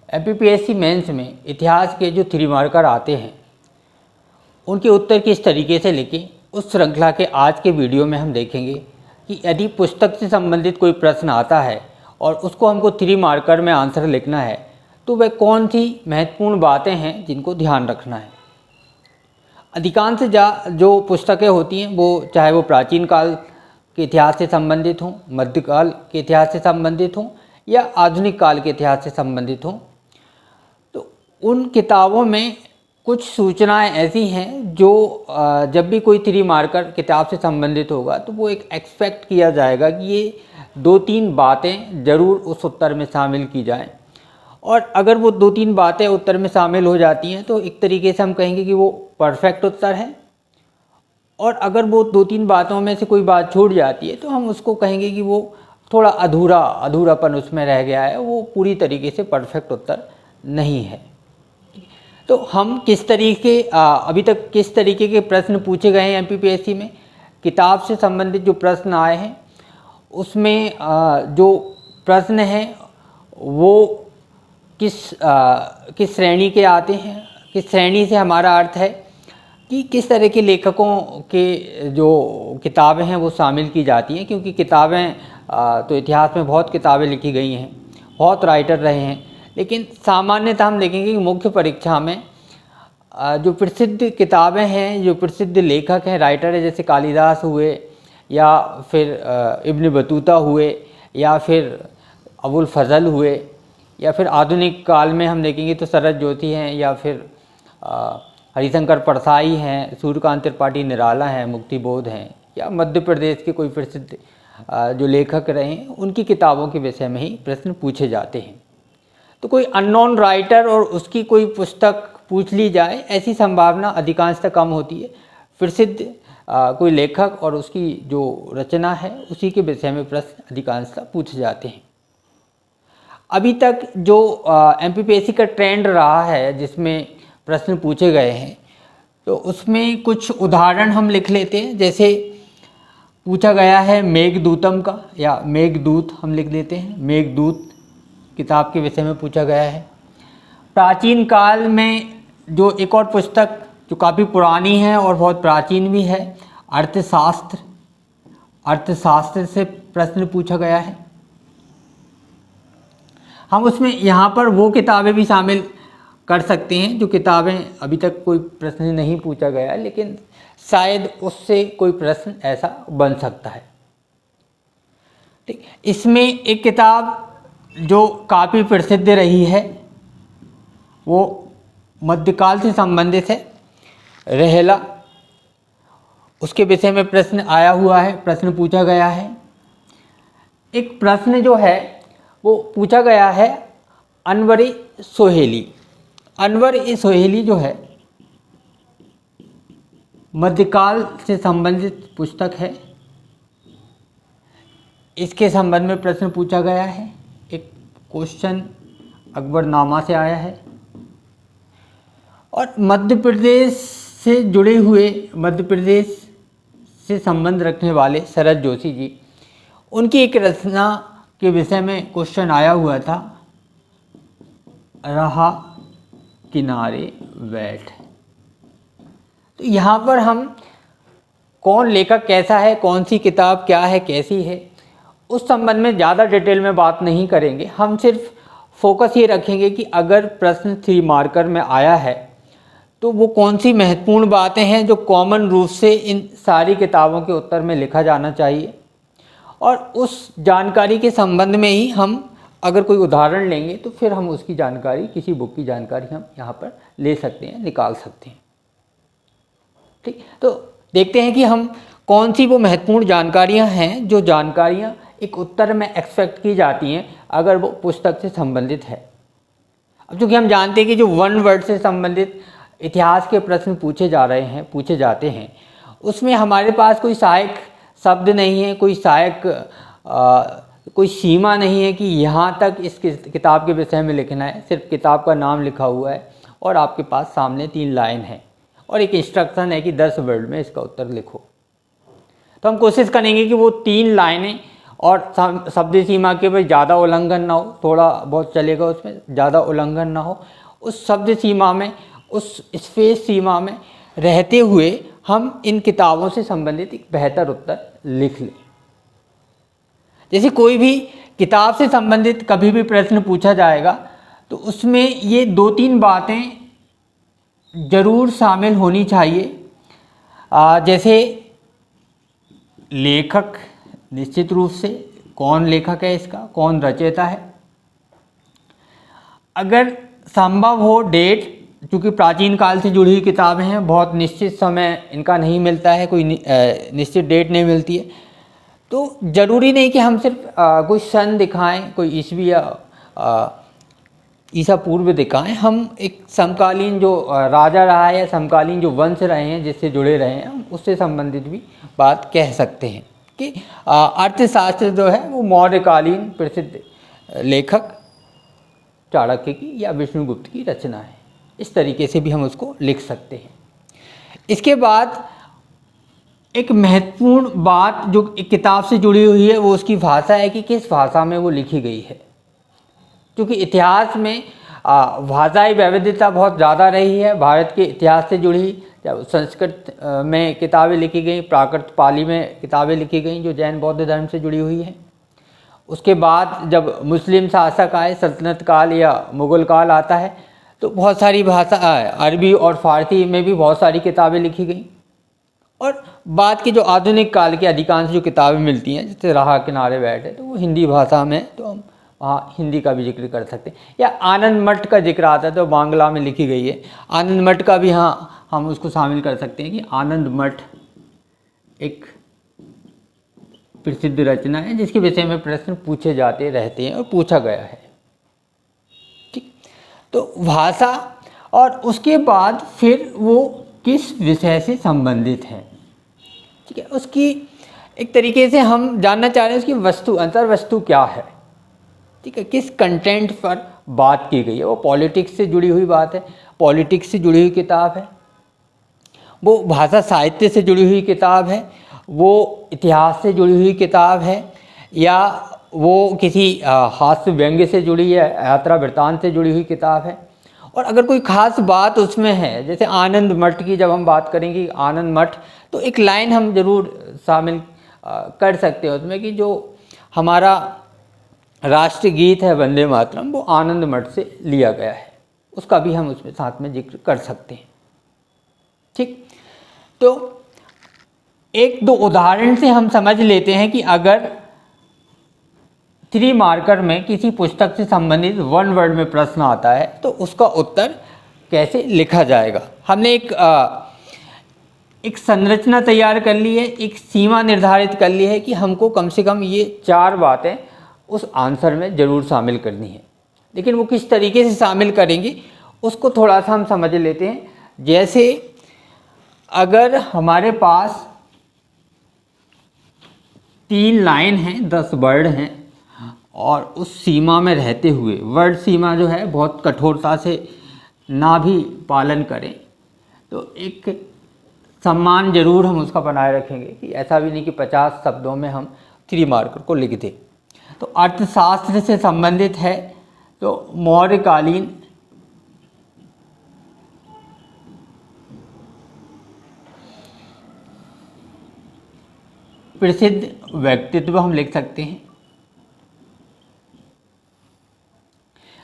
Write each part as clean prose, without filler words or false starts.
MPPSC mains में इतिहास के जो 3 मार्कर आते हैं उनके उत्तर किस तरीके से लिखें, उस श्रृंखला के आज के वीडियो में हम देखेंगे कि यदि पुस्तक से संबंधित कोई प्रश्न आता है और उसको हमको 3 मार्कर में आंसर लिखना है तो वह कौन सी महत्वपूर्ण बातें हैं जिनको ध्यान रखना है। अधिकांश जो पुस्तकें होती हैं वो चाहे वो प्राचीन काल के इतिहास से संबंधित हों, मध्यकाल के इतिहास से संबंधित हों या आधुनिक काल के इतिहास से संबंधित हों, तो उन किताबों में कुछ सूचनाएं ऐसी हैं जो जब भी कोई 3 मार्कर किताब से संबंधित होगा तो वो एक एक्सपेक्ट किया जाएगा कि ये 2-3 बातें ज़रूर उस उत्तर में शामिल की जाएं। और अगर वो 2-3 बातें उत्तर में शामिल हो जाती हैं तो एक तरीके से हम कहेंगे कि वो परफेक्ट उत्तर है, और अगर वो 2-3 बातों में से कोई बात छूट जाती है तो हम उसको कहेंगे कि वो थोड़ा अधूरापन उसमें रह गया है, वो पूरी तरीके से परफेक्ट उत्तर नहीं है। तो हम किस तरीके अभी तक किस तरीके के प्रश्न पूछे गए हैं एमपीपीएससी में, किताब से संबंधित जो प्रश्न आए हैं उसमें जो प्रश्न हैं वो किस श्रेणी के आते हैं। किस श्रेणी से हमारा अर्थ है कि किस तरह के लेखकों के जो किताबें हैं वो शामिल की जाती हैं, क्योंकि किताबें तो इतिहास में बहुत किताबें लिखी गई हैं, बहुत राइटर रहे हैं, लेकिन सामान्यतः हम देखेंगे कि मुख्य परीक्षा में जो प्रसिद्ध किताबें हैं, जो प्रसिद्ध लेखक हैं, राइटर है, जैसे कालिदास हुए या फिर इब्न बतूता हुए या फिर अबुल फजल हुए, या फिर आधुनिक काल में हम देखेंगे तो शरद जोशी हैं या फिर हरिशंकर परसाई हैं, सूर्यकांत त्रिपाठी निराला हैं, मुक्तिबोध हैं, या मध्य प्रदेश के कोई प्रसिद्ध जो लेखक रहे हैं उनकी किताबों के विषय में ही प्रश्न पूछे जाते हैं। तो कोई अननोन राइटर और उसकी कोई पुस्तक पूछ ली जाए ऐसी संभावना अधिकांशतः कम होती है। प्रसिद्ध कोई लेखक और उसकी जो रचना है उसी के विषय में प्रश्न अधिकांशतः पूछे जाते हैं। अभी तक जो एमपीपीएससी का ट्रेंड रहा है जिसमें प्रश्न पूछे गए हैं तो उसमें कुछ उदाहरण हम लिख लेते हैं। जैसे पूछा गया है मेघदूतम का, या मेघदूत हम लिख लेते हैं, मेघदूत किताब के विषय में पूछा गया है। प्राचीन काल में जो एक और पुस्तक जो काफ़ी पुरानी है और बहुत प्राचीन भी है, अर्थशास्त्र से प्रश्न पूछा गया है। हम उसमें यहाँ पर वो किताबें भी शामिल कर सकते हैं जो किताबें अभी तक कोई प्रश्न नहीं पूछा गया है, लेकिन शायद उससे कोई प्रश्न ऐसा बन सकता है। ठीक, इसमें एक किताब जो काफ़ी प्रसिद्ध रही है वो मध्यकाल से संबंधित है, रहेला, उसके विषय में प्रश्न आया हुआ है, प्रश्न पूछा गया है। एक प्रश्न जो है वो पूछा गया है अनवर-ए-सोहेली। अनवर-ए-सोहेली जो है मध्यकाल से संबंधित पुस्तक है, इसके संबंध में प्रश्न पूछा गया है। एक क्वेश्चन अकबरनामा से आया है। और मध्य प्रदेश से जुड़े हुए, मध्य प्रदेश से संबंध रखने वाले शरद जोशी जी, उनकी एक रचना के विषय में क्वेश्चन आया हुआ था, रहा किनारे बैठ। तो यहाँ पर हम कौन लेखक कैसा है, कौन सी किताब क्या है, कैसी है, उस संबंध में ज़्यादा डिटेल में बात नहीं करेंगे। हम सिर्फ फोकस ये रखेंगे कि अगर प्रश्न 3 मार्कर में आया है तो वो कौन सी महत्वपूर्ण बातें हैं जो कॉमन रूप से इन सारी किताबों के उत्तर में लिखा जाना चाहिए, और उस जानकारी के संबंध में ही हम अगर कोई उदाहरण लेंगे तो फिर हम उसकी जानकारी, किसी बुक की जानकारी हम यहाँ पर ले सकते हैं, निकाल सकते हैं। ठीक, तो देखते हैं कि हम कौन सी वो महत्वपूर्ण जानकारियाँ हैं जो जानकारियाँ एक उत्तर में एक्सपेक्ट की जाती हैं अगर वो पुस्तक से संबंधित है। अब चूँकि हम जानते हैं कि जो 1 वर्ड से संबंधित इतिहास के प्रश्न पूछे जाते हैं उसमें हमारे पास कोई सहायक शब्द नहीं है, कोई सहायक कोई सीमा नहीं है कि यहाँ तक इस किताब के विषय में लिखना है। सिर्फ किताब का नाम लिखा हुआ है और आपके पास सामने 3 लाइन है और एक इंस्ट्रक्शन है कि 10 वर्ड में इसका उत्तर लिखो। तो हम कोशिश करेंगे कि वो 3 लाइनें और शब्द सीमा के भी ज़्यादा उल्लंघन ना हो, थोड़ा बहुत चलेगा, उसमें ज़्यादा उल्लंघन ना हो, उस शब्द सीमा में, उस स्पेस सीमा में रहते हुए हम इन किताबों से संबंधित एक बेहतर उत्तर लिख लें। जैसे कोई भी किताब से संबंधित कभी भी प्रश्न पूछा जाएगा तो उसमें ये 2-3 बातें ज़रूर शामिल होनी चाहिए। जैसे लेखक, निश्चित रूप से कौन लेखक है इसका, कौन रचयिता है, अगर संभव हो डेट, क्योंकि प्राचीन काल से जुड़ी हुई किताबें हैं, बहुत निश्चित समय इनका नहीं मिलता है, कोई निश्चित डेट नहीं मिलती है, तो ज़रूरी नहीं कि हम सिर्फ कोई सन दिखाएं, कोई ईस्वी या ईसा पूर्व दिखाएं। हम एक समकालीन जो राजा रहा है या समकालीन जो वंश रहे हैं जिससे जुड़े रहे हैं, हम उससे संबंधित भी बात कह सकते हैं कि अर्थशास्त्र जो है वो मौर्यकालीन प्रसिद्ध लेखक चाणक्य की या विष्णुगुप्त की रचना है। इस तरीके से भी हम उसको लिख सकते हैं। इसके बाद एक महत्वपूर्ण बात जो एक किताब से जुड़ी हुई है वो उसकी भाषा है कि किस भाषा में वो लिखी गई है, क्योंकि इतिहास में भाषाई वैविध्यता बहुत ज़्यादा रही है। भारत के इतिहास से जुड़ी जब संस्कृत में किताबें लिखी गई, प्राकृत पाली में किताबें लिखी गई जो जैन बौद्ध धर्म से जुड़ी हुई हैं। उसके बाद जब मुस्लिम शासक आए, सल्तनत काल या मुग़ल काल आता है, तो बहुत सारी भाषा अरबी और फ़ारसी में भी बहुत सारी किताबें लिखी गई। और बाद के जो आधुनिक काल की अधिकांश जो किताबें मिलती हैं, जैसे राह किनारे बैठे, तो वो हिंदी भाषा में, तो हम वहाँ हिंदी का भी जिक्र कर सकते हैं। या आनंद मठ का जिक्र आता है तो बांग्ला में लिखी गई है। आनंद मठ का भी हाँ हम उसको शामिल कर सकते हैं कि आनंद मठ एक प्रसिद्ध रचना है जिसके विषय में प्रश्न पूछे जाते रहते हैं और पूछा गया है। ठीक, तो भाषा, और उसके बाद फिर वो किस विषय से संबंधित है, ठीक है, उसकी एक तरीके से हम जानना चाह रहे हैं उसकी वस्तु, अंतर वस्तु क्या है, ठीक है, किस कंटेंट पर बात की गई है। वो पॉलिटिक्स से जुड़ी हुई बात है, पॉलिटिक्स से जुड़ी हुई किताब है, वो भाषा साहित्य से जुड़ी हुई किताब है, वो इतिहास से जुड़ी हुई किताब है, या वो किसी हास्य व्यंग्य से जुड़ी है, यात्रा वृत्तांत से जुड़ी हुई किताब है। और अगर कोई ख़ास बात उसमें है, जैसे आनंद मठ की जब हम बात करेंगे, आनंद मठ, तो एक लाइन हम ज़रूर शामिल कर सकते हैं उसमें कि जो हमारा राष्ट्रीय गीत है वंदे मातरम, वो आनंद मठ से लिया गया है, उसका भी हम उसमें साथ में जिक्र कर सकते हैं। ठीक, तो एक दो उदाहरण से हम समझ लेते हैं कि अगर 3 मार्कर में किसी पुस्तक से संबंधित 1 वर्ड में प्रश्न आता है तो उसका उत्तर कैसे लिखा जाएगा। हमने एक संरचना तैयार कर ली है, एक सीमा निर्धारित कर ली है कि हमको कम से कम ये 4 बातें उस आंसर में ज़रूर शामिल करनी है। लेकिन वो किस तरीके से शामिल करेंगे उसको थोड़ा सा हम समझ लेते हैं। जैसे अगर हमारे पास 3 लाइन हैं, 10 वर्ड हैं, और उस सीमा में रहते हुए, वर्ड सीमा जो है बहुत कठोरता से ना भी पालन करें, तो एक सम्मान जरूर हम उसका बनाए रखेंगे कि ऐसा भी नहीं कि 50 शब्दों में हम 3 मार्कर को लिख दें। तो अर्थशास्त्र से संबंधित है तो मौर्यकालीन प्रसिद्ध व्यक्तित्व हम लिख सकते हैं।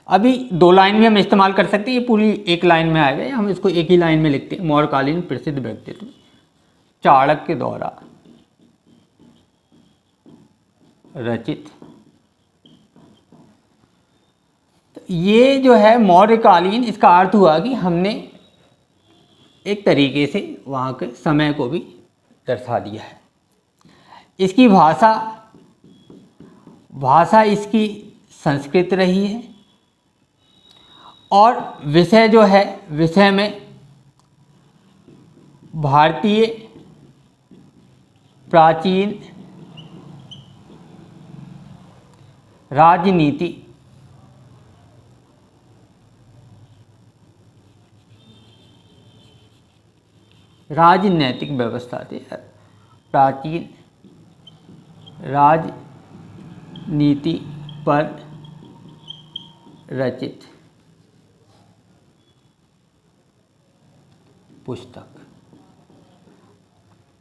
अभी 2 लाइन में हम इस्तेमाल कर सकते हैं, ये पूरी 1 लाइन में आएगा, या हम इसको एक ही लाइन में लिखते हैं। मौर्यकालीन प्रसिद्ध व्यक्तित्व चाणक्य द्वारा रचित। तो ये जो है मौर्यकालीन, इसका अर्थ हुआ कि हमने एक तरीके से वहाँ के समय को भी दर्शा दिया है। इसकी भाषा इसकी संस्कृत रही है, और विषय जो है, विषय में भारतीय प्राचीन राजनीति, राजनैतिक व्यवस्था थी, प्राचीन राजनीतिक नीति पर रचित पुस्तक।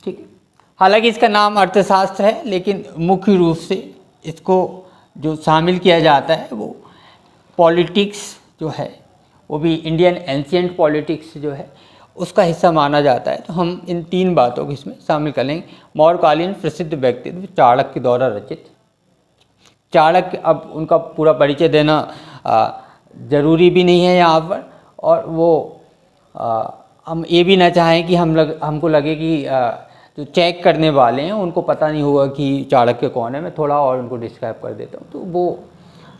ठीक है, हालांकि इसका नाम अर्थशास्त्र है, लेकिन मुख्य रूप से इसको जो शामिल किया जाता है वो पॉलिटिक्स जो है, वो भी इंडियन एंशिएंट पॉलिटिक्स जो है उसका हिस्सा माना जाता है। तो हम इन 3 बातों को इसमें शामिल कर लेंगे। मौर्यकालीन प्रसिद्ध व्यक्तित्व चाणक्य द्वारा रचित। चाणक्य, अब उनका पूरा परिचय देना ज़रूरी भी नहीं है यहाँ पर, और वो हम ये भी ना चाहें कि हमको लगे कि जो चेक करने वाले हैं उनको पता नहीं होगा कि चाणक्य कौन है। मैं थोड़ा और उनको डिस्क्राइब कर देता हूँ। तो वो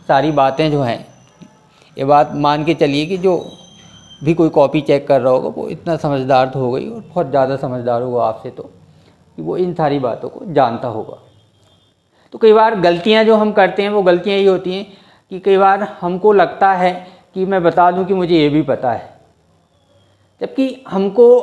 सारी बातें जो हैं, ये बात मान के चलिए कि जो भी कोई कॉपी चेक कर रहा होगा वो इतना समझदार तो होगा ही, और बहुत ज़्यादा समझदार होगा आपसे तो, कि वो इन सारी बातों को जानता होगा। तो कई बार गलतियाँ जो हम करते हैं वो गलतियाँ ये होती हैं कि कई बार हमको लगता है कि मैं बता दूं कि मुझे ये भी पता है, जबकि हमको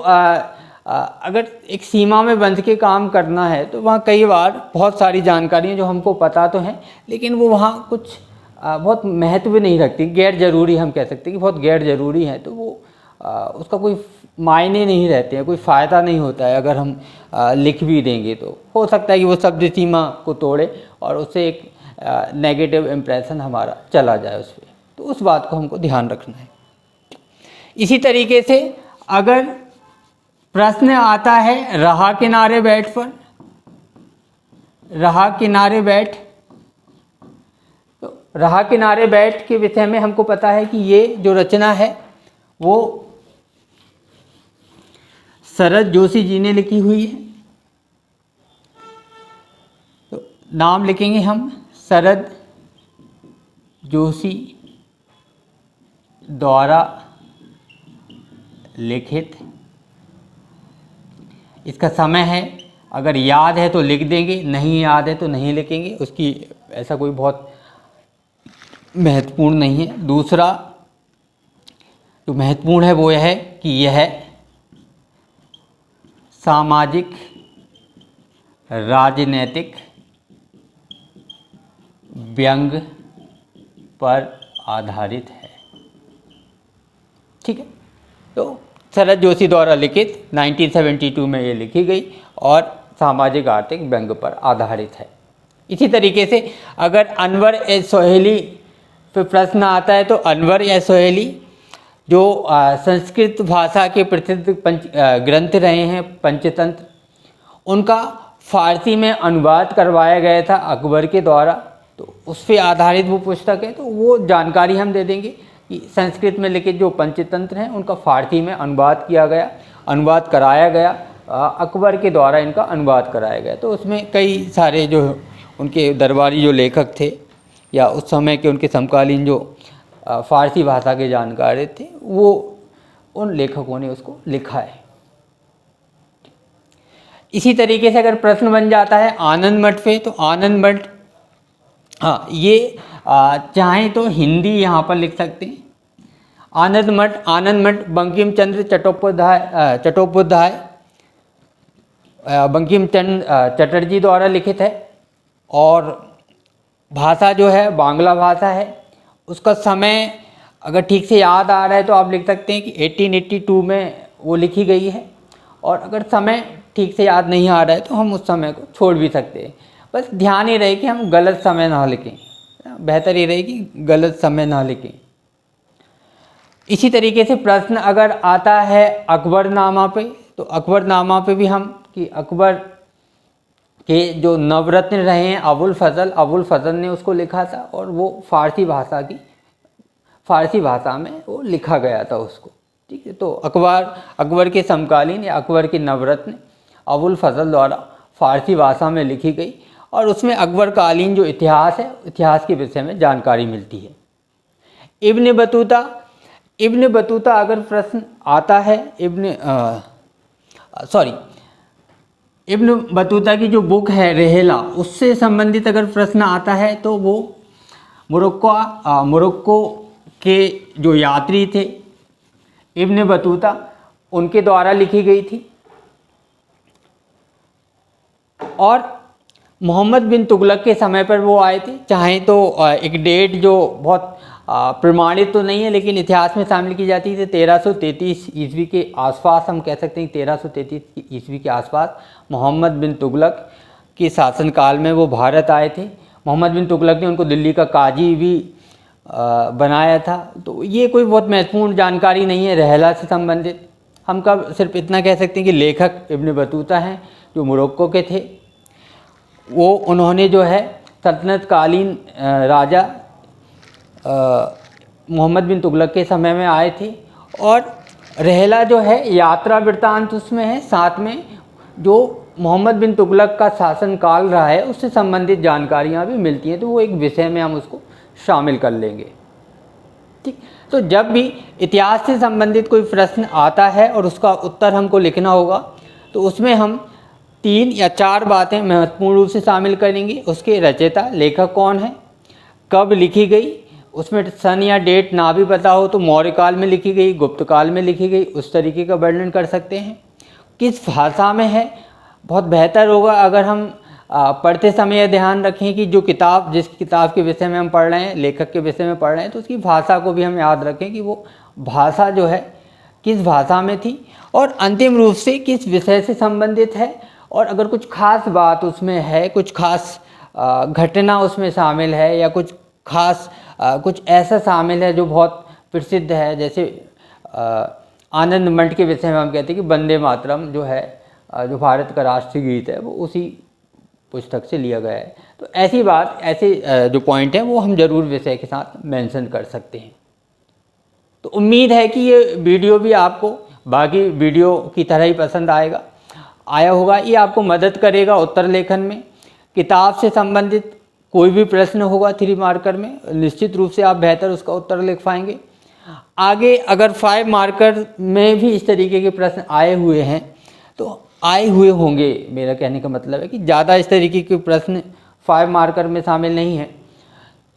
अगर एक सीमा में बंध के काम करना है तो वहाँ कई बार बहुत सारी जानकारियाँ जो हमको पता तो हैं, लेकिन वो वहाँ कुछ बहुत महत्व नहीं रखती, गैर ज़रूरी हम कह सकते हैं कि बहुत गैर ज़रूरी है। तो वो उसका कोई मायने नहीं रहते हैं, कोई फ़ायदा नहीं होता है अगर हम लिख भी देंगे। तो हो सकता है कि वो शब्द सीमा को तोड़े और उससे एक नेगेटिव इम्प्रेशन हमारा चला जाए उस पर। तो उस बात को हमको ध्यान रखना है। इसी तरीके से अगर प्रश्न आता है रहा किनारे बैठ पर, रहा किनारे बैठ, तो रहा किनारे बैठ के विषय में हमको पता है कि ये जो रचना है वो शरद जोशी जी ने लिखी हुई है। तो नाम लिखेंगे हम शरद जोशी द्वारा लिखित। इसका समय है, अगर याद है तो लिख देंगे, नहीं याद है तो नहीं लिखेंगे, उसकी ऐसा कोई बहुत महत्वपूर्ण नहीं है। दूसरा जो महत्वपूर्ण है वो यह है कि यह सामाजिक राजनीतिक व्यंग पर आधारित है। ठीक है, तो शरद जोशी द्वारा लिखित 1972 में ये लिखी गई और सामाजिक आर्थिक व्यंग पर आधारित है। इसी तरीके से अगर अनवर ए सोहेली पे प्रश्न आता है तो अनवर ए सोहेली जो संस्कृत भाषा के प्रसिद्ध ग्रंथ रहे हैं पंचतंत्र, उनका फारसी में अनुवाद करवाया गया था अकबर के द्वारा। तो उस पर आधारित वो पुस्तक है। तो वो जानकारी हम दे देंगे कि संस्कृत में लिखित जो पंचतंत्र हैं उनका फारसी में अनुवाद किया गया, अनुवाद कराया गया, अकबर के द्वारा इनका अनुवाद कराया गया। तो उसमें कई सारे जो उनके दरबारी जो लेखक थे या उस समय के उनके समकालीन जो फारसी भाषा के जानकार थे, वो उन लेखकों ने उसको लिखा है। इसी तरीके से अगर प्रश्न बन जाता है आनंद मठ पे, तो आनंद मठ, हाँ, ये चाहें तो हिंदी यहाँ पर लिख सकते हैं। आनंद मठ बंकिम चंद्र बंकिम चंद्र चटर्जी द्वारा लिखित है और भाषा जो है बांग्ला भाषा है। उसका समय अगर ठीक से याद आ रहा है तो आप लिख सकते हैं कि 1882 में वो लिखी गई है, और अगर समय ठीक से याद नहीं आ रहा है तो हम उस समय को छोड़ भी सकते हैं। बस ध्यान ही रहे कि हम गलत समय ना लिखें, बेहतर ये रहे कि गलत समय ना लिखें। इसी तरीके से प्रश्न अगर आता है अकबरनामा पे, तो अकबरनामा पे भी हम कि अकबर के जो नवरत्न रहे हैं अबुल फजल ने उसको लिखा था, और वो फारसी भाषा में वो लिखा गया था उसको। ठीक है, तो अकबर के समकालीन या अकबर के नवरत्न अबुल फजल द्वारा फारसी भाषा में लिखी गई, और उसमें अकबर कालीन जो इतिहास है, इतिहास के विषय में जानकारी मिलती है। इब्न बतूता अगर प्रश्न आता है, इब्न बतूता की जो बुक है रेहला, उससे संबंधित अगर प्रश्न आता है तो वो मोरक्को के जो यात्री थे इब्न बतूता, उनके द्वारा लिखी गई थी। और मोहम्मद बिन तुगलक के समय पर वो आए थे। चाहें तो एक डेट जो बहुत प्रमाणित तो नहीं है लेकिन इतिहास में शामिल की जाती है 1333 ईस्वी के आसपास, हम कह सकते हैं 1333 ईस्वी के आसपास मोहम्मद बिन तुगलक के शासनकाल में वो भारत आए थे। मोहम्मद बिन तुगलक ने उनको दिल्ली का काजी भी बनाया था। तो ये कोई बहुत महत्वपूर्ण जानकारी नहीं है रहला से संबंधित। हम कब सिर्फ इतना कह सकते हैं कि लेखक इब्न बतूता हैं जो मोरक्को के थे। वो उन्होंने जो है सल्तनत कालीन राजा मोहम्मद बिन तुगलक के समय में आए थे। और रहला जो है यात्रा वृत्तांत उसमें है, साथ में जो मोहम्मद बिन तुगलक का शासनकाल रहा है उससे संबंधित जानकारियाँ भी मिलती हैं। तो वो एक विषय में हम उसको शामिल कर लेंगे। ठीक, तो जब भी इतिहास से संबंधित कोई प्रश्न आता है और उसका उत्तर हमको लिखना होगा तो उसमें हम 3 या 4 बातें महत्वपूर्ण रूप से शामिल करेंगे। उसके रचयिता लेखक कौन है, कब लिखी गई, उसमें सन या डेट ना भी पता हो तो मौर्य काल में लिखी गई, गुप्त काल में लिखी गई, उस तरीके का वर्णन कर सकते हैं। किस भाषा में है, बहुत बेहतर होगा अगर हम पढ़ते समय ध्यान रखें कि जो किताब जिस किताब के विषय में हम पढ़ रहे हैं, लेखक के विषय में पढ़ रहे हैं, तो उसकी भाषा को भी हम याद रखें कि वो भाषा जो है किस भाषा में थी और अंतिम रूप से किस विषय से संबंधित है। और अगर कुछ खास बात उसमें है, कुछ खास घटना उसमें शामिल है या कुछ खास कुछ ऐसा शामिल है जो बहुत प्रसिद्ध है, जैसे आनंद मंठ के विषय में हम कहते हैं कि वंदे मातरम जो है जो भारत का राष्ट्रीय गीत है वो उसी पुस्तक से लिया गया है। तो ऐसी बात, ऐसे जो पॉइंट हैं वो हम जरूर विषय के साथ मेंशन कर सकते हैं। तो उम्मीद है कि ये वीडियो भी आपको बाकी वीडियो की तरह ही पसंद आया होगा। ये आपको मदद करेगा उत्तर लेखन में। किताब से संबंधित कोई भी प्रश्न होगा 3 मार्कर में, निश्चित रूप से आप बेहतर उसका उत्तर लिख पाएंगे। आगे अगर 5 मार्कर में भी इस तरीके के प्रश्न आए हुए हैं तो आए हुए होंगे, मेरा कहने का मतलब है कि ज़्यादा इस तरीके के प्रश्न 5 मार्कर में शामिल नहीं है,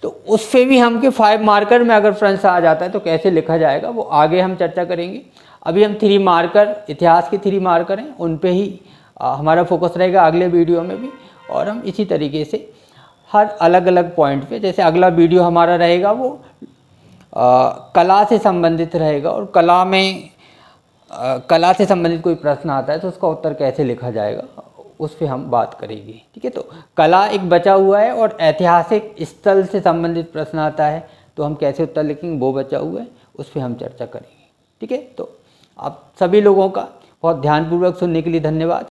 तो उस पर भी हम कि 5 मार्कर में अगर प्रश्न आ जाता है तो कैसे लिखा जाएगा वो आगे हम चर्चा करेंगे। अभी हम 3 मार्कर, इतिहास के 3 मार्कर हैं, उन पे ही हमारा फोकस रहेगा अगले वीडियो में भी। और हम इसी तरीके से हर अलग अलग पॉइंट पे, जैसे अगला वीडियो हमारा रहेगा वो कला से संबंधित रहेगा और कला से संबंधित कोई प्रश्न आता है तो उसका उत्तर कैसे लिखा जाएगा उस पर हम बात करेंगे। ठीक है, तो कला एक बचा हुआ है और ऐतिहासिक स्थल से संबंधित प्रश्न आता है तो हम कैसे उत्तर लिखेंगे वो बचा हुआ है, उस पर हम चर्चा करेंगे। ठीक है, तो आप सभी लोगों का बहुत ध्यानपूर्वक सुनने के लिए धन्यवाद।